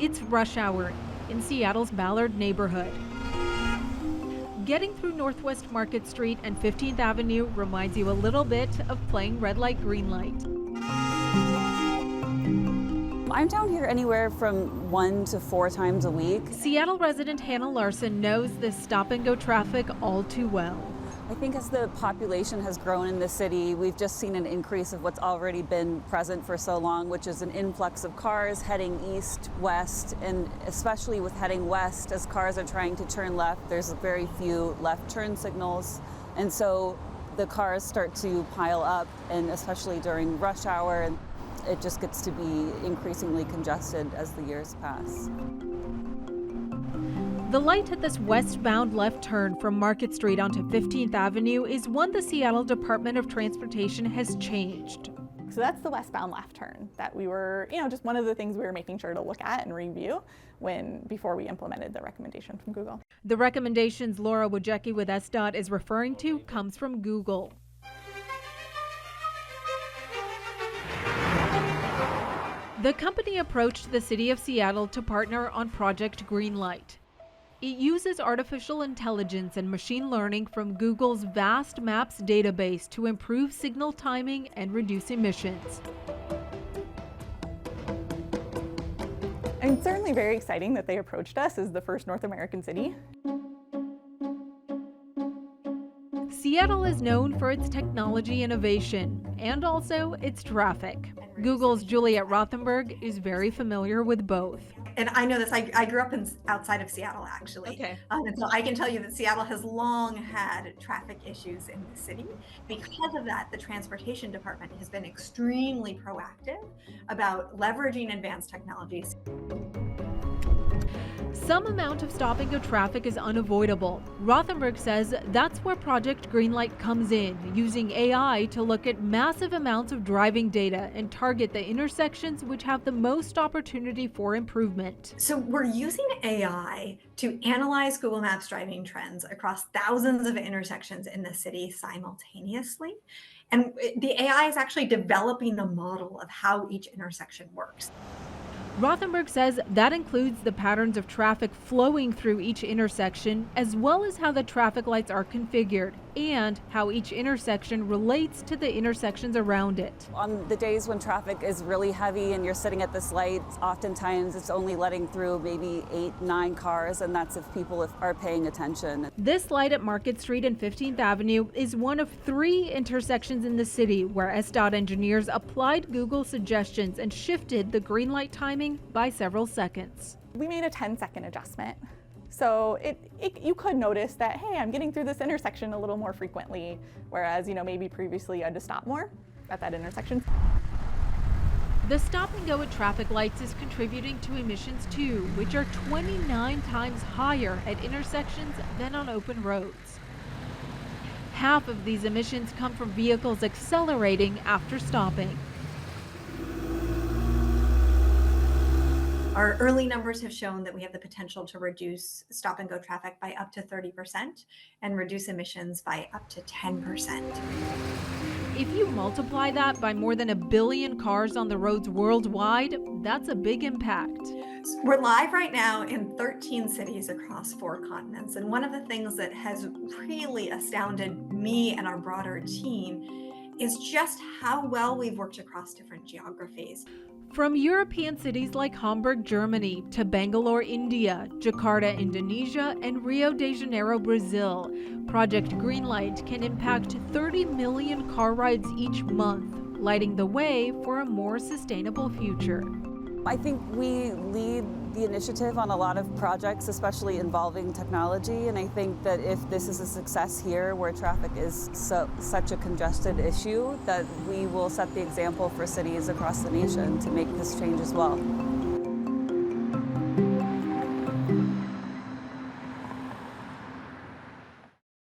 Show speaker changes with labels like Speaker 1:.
Speaker 1: It's rush hour in Seattle's Ballard neighborhood. Getting through Northwest Market Street and 15th Avenue reminds you a little bit of playing red light, green light.
Speaker 2: I'm down here anywhere from 1 to 4 times a week.
Speaker 1: Seattle resident Hannah Larson knows this stop-and-go traffic all too well.
Speaker 2: I think as the population has grown in the city, we've just seen an increase of what's already been present for so long, which is an influx of cars heading east, west, and especially with heading west, as cars are trying to turn left, there's very few left turn signals. And so the cars start to pile up, and especially during rush hour, it just gets to be increasingly congested as the years pass.
Speaker 1: The light at this westbound left turn from Market Street onto 15th Avenue is one the Seattle Department of Transportation has changed.
Speaker 3: So that's the westbound left turn that we were, just one of the things we were making sure to look at and review before we implemented the recommendation from Google.
Speaker 1: The recommendations Laura Wojcicki with SDOT is referring to comes from Google. The company approached the city of Seattle to partner on Project Greenlight. It uses artificial intelligence and machine learning from Google's vast maps database to improve signal timing and reduce emissions.
Speaker 3: And certainly very exciting that they approached us as the first North American city.
Speaker 1: Seattle is known for its technology innovation and also its traffic. Google's Juliet Rothenberg is very familiar with both.
Speaker 4: And I know this, I grew up outside of Seattle, actually.
Speaker 1: Okay.
Speaker 4: And so I can tell you that Seattle has long had traffic issues in the city. Because of that, the transportation department has been extremely proactive about leveraging advanced technologies.
Speaker 1: Some amount of stop-and-go traffic is unavoidable. Rothenberg says that's where Project Greenlight comes in, using AI to look at massive amounts of driving data and target the intersections which have the most opportunity for improvement.
Speaker 4: So we're using AI to analyze Google Maps driving trends across thousands of intersections in the city simultaneously. And the AI is actually developing a model of how each intersection works.
Speaker 1: Rothenberg says that includes the patterns of traffic flowing through each intersection, as well as how the traffic lights are configured and how each intersection relates to the intersections around it.
Speaker 2: On the days when traffic is really heavy and you're sitting at this light, oftentimes it's only letting through maybe 8, 9 cars, and that's if people are paying attention.
Speaker 1: This light at Market Street and 15th Avenue is one of 3 intersections in the city where SDOT engineers applied Google's suggestions and shifted the green light timing by several seconds.
Speaker 3: We made a 10-second adjustment. So you could notice that, hey, I'm getting through this intersection a little more frequently, whereas, maybe previously I had to stop more at that intersection.
Speaker 1: The stop and go at traffic lights is contributing to emissions too, which are 29 times higher at intersections than on open roads. Half of these emissions come from vehicles accelerating after stopping.
Speaker 4: Our early numbers have shown that we have the potential to reduce stop and go traffic by up to 30% and reduce emissions by up to 10%.
Speaker 1: If you multiply that by more than 1 billion cars on the roads worldwide, that's a big impact.
Speaker 4: We're live right now in 13 cities across 4 continents. And one of the things that has really astounded me and our broader team is just how well we've worked across different geographies.
Speaker 1: From European cities like Hamburg, Germany, to Bangalore, India, Jakarta, Indonesia, and Rio de Janeiro, Brazil, Project Greenlight can impact 30 million car rides each month, lighting the way for a more sustainable future.
Speaker 2: I think we lead the initiative on a lot of projects, especially involving technology, and I think that if this is a success here where traffic is such a congested issue, that we will set the example for cities across the nation to make this change as well.